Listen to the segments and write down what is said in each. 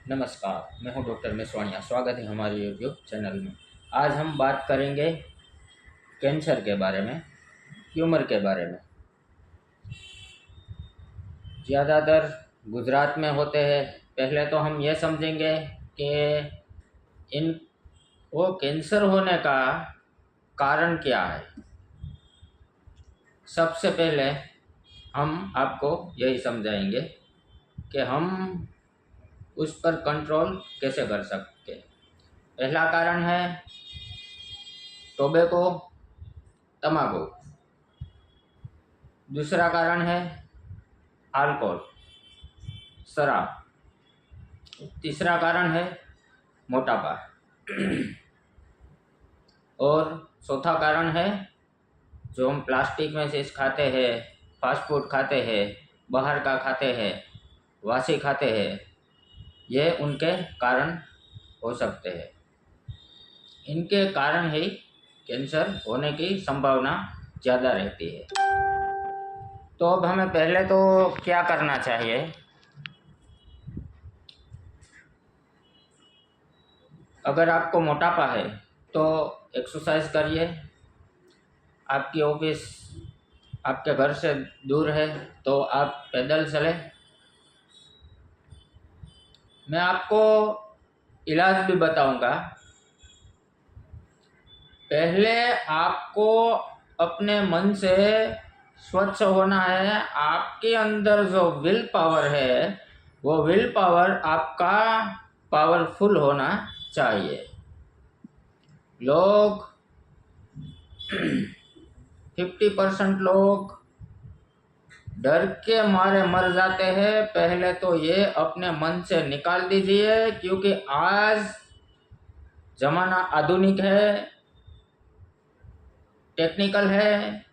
नमस्कार, मैं हूं डॉक्टर मेसवाणिया। स्वागत है हमारे यूट्यूब चैनल में। आज हम बात करेंगे कैंसर के बारे में, ट्यूमर के बारे में। ज़्यादातर गुजरात में होते हैं। पहले तो हम ये समझेंगे कि इन वो कैंसर होने का कारण क्या है। सबसे पहले हम आपको यही समझाएंगे कि हम उस पर कंट्रोल कैसे कर सकते। पहला कारण है टोबैको, तंबाकू। दूसरा कारण है अल्कोहल, शराब। तीसरा कारण है मोटापा और चौथा कारण है जो हम प्लास्टिक में से खाते हैं, फास्ट फूड खाते हैं, बाहर का खाते हैं, वासी खाते हैं। ये उनके कारण हो सकते हैं। इनके कारण ही कैंसर होने की संभावना ज़्यादा रहती है। तो अब हमें पहले तो क्या करना चाहिए। अगर आपको मोटापा है तो एक्सरसाइज करिए। आपकी ऑफिस आपके घर से दूर है तो आप पैदल चलें। मैं आपको इलाज भी बताऊंगा। पहले आपको अपने मन से स्वच्छ होना है। आपके अंदर जो विल पावर है वो विल पावर आपका पावरफुल होना चाहिए। लोग 50% लोग डर के मारे मर जाते हैं। पहले तो ये अपने मन से निकाल दीजिए, क्योंकि आज जमाना आधुनिक है, टेक्निकल है।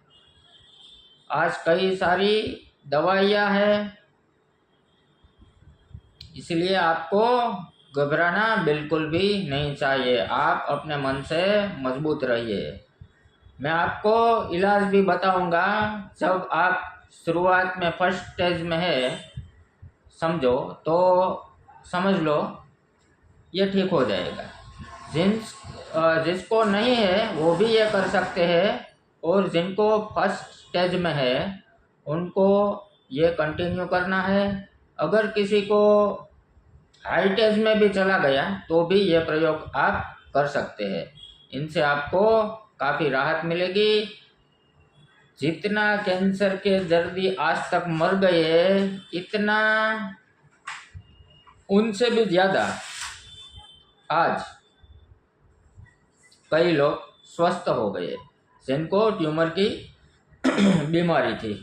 आज कई सारी दवाइयाँ हैं, इसलिए आपको घबराना बिल्कुल भी नहीं चाहिए। आप अपने मन से मजबूत रहिए। मैं आपको इलाज भी बताऊंगा। जब आप शुरुआत में फर्स्ट स्टेज में है समझो तो समझ लो ये ठीक हो जाएगा। जिसको नहीं है वो भी ये कर सकते हैं, और जिनको फर्स्ट स्टेज में है उनको ये कंटिन्यू करना है। अगर किसी को हाई स्टेज में भी चला गया तो भी ये प्रयोग आप कर सकते हैं। इनसे आपको काफ़ी राहत मिलेगी। जितना कैंसर के दर्दी आज तक मर गए, इतना उनसे भी ज़्यादा आज कई लोग स्वस्थ हो गए जिनको ट्यूमर की बीमारी थी।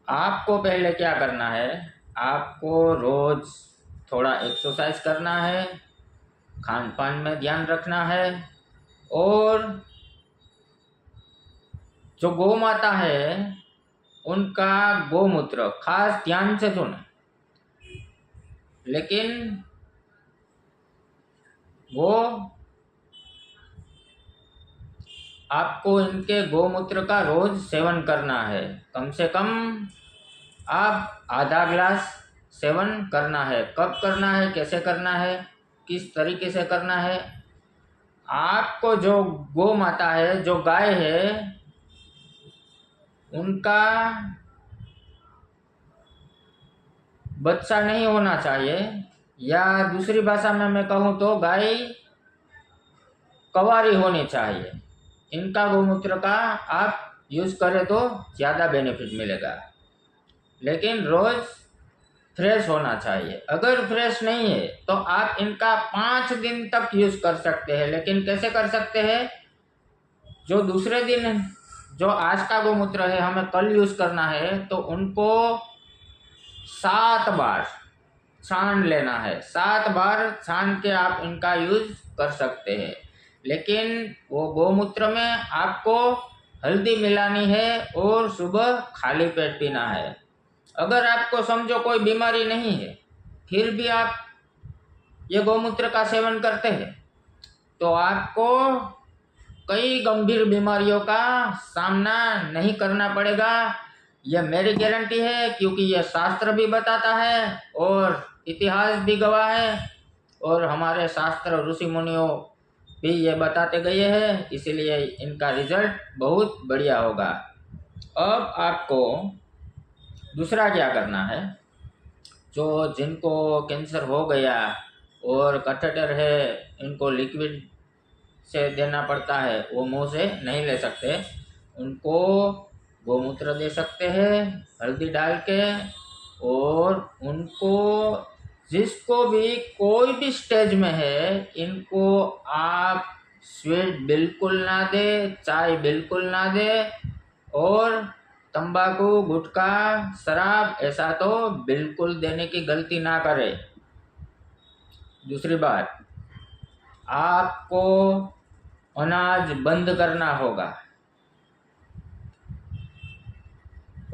आपको पहले क्या करना है, आपको रोज़ थोड़ा एक्सरसाइज करना है, खान पान में ध्यान रखना है, और जो गौ माता है उनका गौमूत्र खास ध्यान से सुने। लेकिन वो आपको इनके गौमूत्र का रोज सेवन करना है। कम से कम आप आधा ग्लास सेवन करना है। कब करना है, कैसे करना है, किस तरीके से करना है। आपको जो गौ माता है, जो गाय है, उनका बच्चा नहीं होना चाहिए, या दूसरी भाषा में मैं कहूँ तो गाय कवारी होनी चाहिए। इनका गौमूत्र का आप यूज़ करें तो ज़्यादा बेनिफिट मिलेगा। लेकिन रोज़ फ्रेश होना चाहिए। अगर फ्रेश नहीं है तो आप इनका 5 दिन तक यूज़ कर सकते हैं। लेकिन कैसे कर सकते हैं, जो दूसरे दिन जो आज का गौमूत्र है हमें कल यूज़ करना है तो उनको 7 बार छान लेना है। 7 बार छान के आप इनका यूज़ कर सकते हैं। लेकिन वो गौमूत्र में आपको हल्दी मिलानी है और सुबह खाली पेट पीना है। अगर आपको समझो कोई बीमारी नहीं है फिर भी आप ये गौमूत्र का सेवन करते हैं तो आपको कई गंभीर बीमारियों का सामना नहीं करना पड़ेगा। यह मेरी गारंटी है, क्योंकि यह शास्त्र भी बताता है और इतिहास भी गवाह है और हमारे शास्त्र ऋषि मुनियों भी ये बताते गए हैं, इसीलिए इनका रिजल्ट बहुत बढ़िया होगा। अब आपको दूसरा क्या करना है, जो जिनको कैंसर हो गया और कैथेटर है, इनको लिक्विड से देना पड़ता है, वो मुंह से नहीं ले सकते, उनको गोमूत्र दे सकते हैं हल्दी डाल के। और उनको जिसको भी कोई भी स्टेज में है, इनको आप स्वीट बिल्कुल ना दे, चाय बिल्कुल ना दे, और तंबाकू गुटखा शराब ऐसा तो बिल्कुल देने की गलती ना करे। दूसरी बात, आपको अनाज बंद करना होगा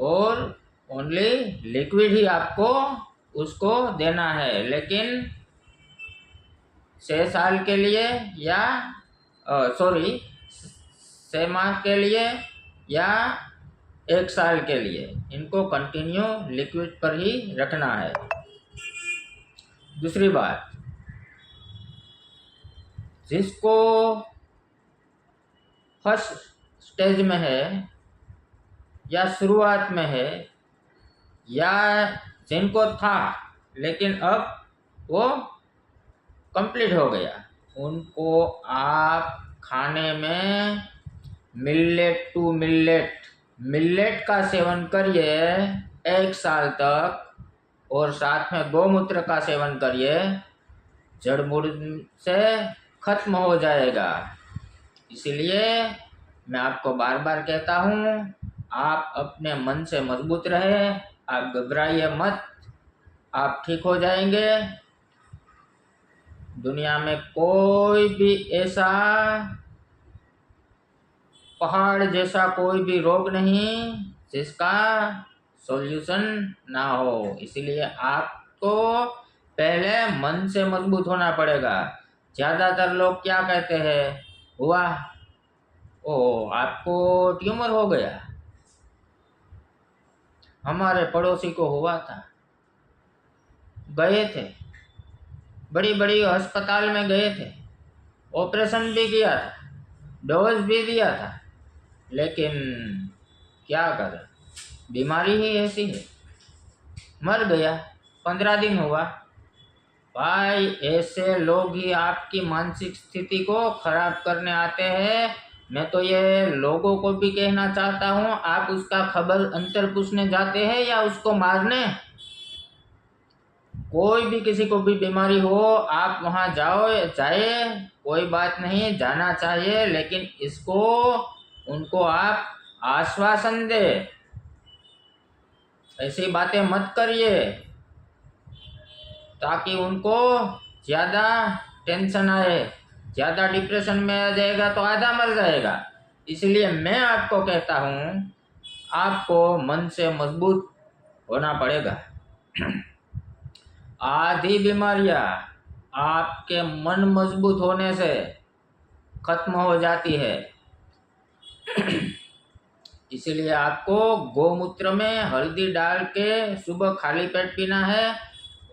और ओनली लिक्विड ही आपको उसको देना है, लेकिन 6 साल के लिए या 6 माह के लिए या 1 साल के लिए इनको कंटिन्यू लिक्विड पर ही रखना है। दूसरी बात, जिसको फर्स्ट स्टेज में है या शुरुआत में है, या जिनको था लेकिन अब वो कंप्लीट हो गया, उनको आप खाने में मिलेट का सेवन करिए 1 साल तक, और साथ में गोमूत्र का सेवन करिए, जड़ मूड़ से खत्म हो जाएगा। इसीलिए मैं आपको बार बार कहता हूँ, आप अपने मन से मजबूत रहे, आप घबराइए मत, आप ठीक हो जाएंगे। दुनिया में कोई भी ऐसा पहाड़ जैसा कोई भी रोग नहीं जिसका सॉल्यूशन ना हो। इसीलिए आपको पहले मन से मजबूत होना पड़ेगा। ज़्यादातर लोग क्या कहते हैं, हुआ, ओ आपको ट्यूमर हो गया, हमारे पड़ोसी को हुआ था, गए थे, बड़ी बड़ी अस्पताल में गए थे, ऑपरेशन भी किया था, डोज भी दिया था, लेकिन क्या करें, बीमारी ही ऐसी है, मर गया, 15 दिन हुआ। भाई ऐसे लोग ही आपकी मानसिक स्थिति को खराब करने आते हैं। मैं तो ये लोगों को भी कहना चाहता हूँ, आप उसका खबर अंतर पूछने जाते हैं या उसको मारने। कोई भी किसी को भी बीमारी हो, आप वहाँ जाए, कोई बात नहीं, जाना चाहिए, लेकिन इसको उनको आप आश्वासन दे, ऐसी बातें मत करिए ताकि उनको ज़्यादा टेंशन आए, ज़्यादा डिप्रेशन में आ जाएगा तो आधा मर जाएगा। इसलिए मैं आपको कहता हूँ, आपको मन से मजबूत होना पड़ेगा। आधी बीमारियाँ आपके मन मजबूत होने से खत्म हो जाती है। इसीलिए आपको गोमूत्र में हल्दी डाल के सुबह खाली पेट पीना है,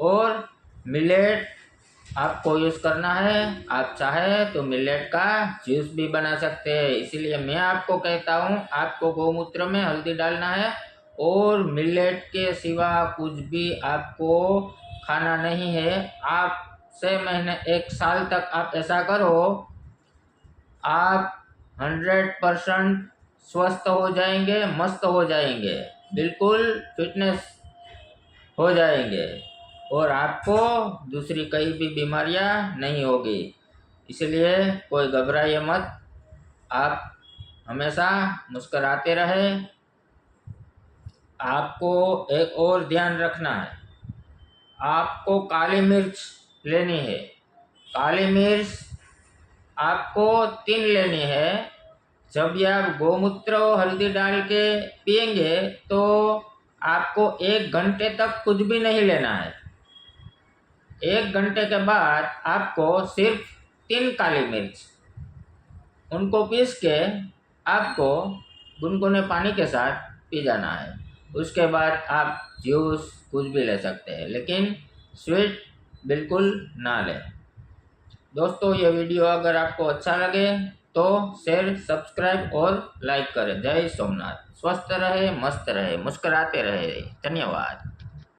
और मिलेट आपको यूज़ करना है। आप चाहे तो मिलेट का जूस भी बना सकते हैं। इसीलिए मैं आपको कहता हूँ, आपको गोमूत्र में हल्दी डालना है, और मिलेट के सिवा कुछ भी आपको खाना नहीं है। आप 6 महीने 1 साल तक आप ऐसा करो, आप 100% स्वस्थ हो जाएंगे, मस्त हो जाएंगे, बिल्कुल फिटनेस हो जाएंगे, और आपको दूसरी कई भी बीमारियां नहीं होगी। इसलिए कोई घबराइए मत, आप हमेशा मुस्कुराते रहे। आपको एक और ध्यान रखना है, आपको काली मिर्च लेनी है। काली मिर्च आपको 3 लेनी है। जब ये आप गोमूत्र और हल्दी डाल के पिएंगे तो आपको 1 घंटे तक कुछ भी नहीं लेना है। 1 घंटे के बाद आपको सिर्फ 3 काली मिर्च, उनको पीस के आपको गुनगुने पानी के साथ पी जाना है। उसके बाद आप जूस कुछ भी ले सकते हैं, लेकिन स्वीट बिल्कुल ना लें। दोस्तों ये वीडियो अगर आपको अच्छा लगे तो शेयर, सब्सक्राइब और लाइक करें। जय सोमनाथ। स्वस्थ रहे, मस्त रहे, मुस्कुराते रहे। धन्यवाद।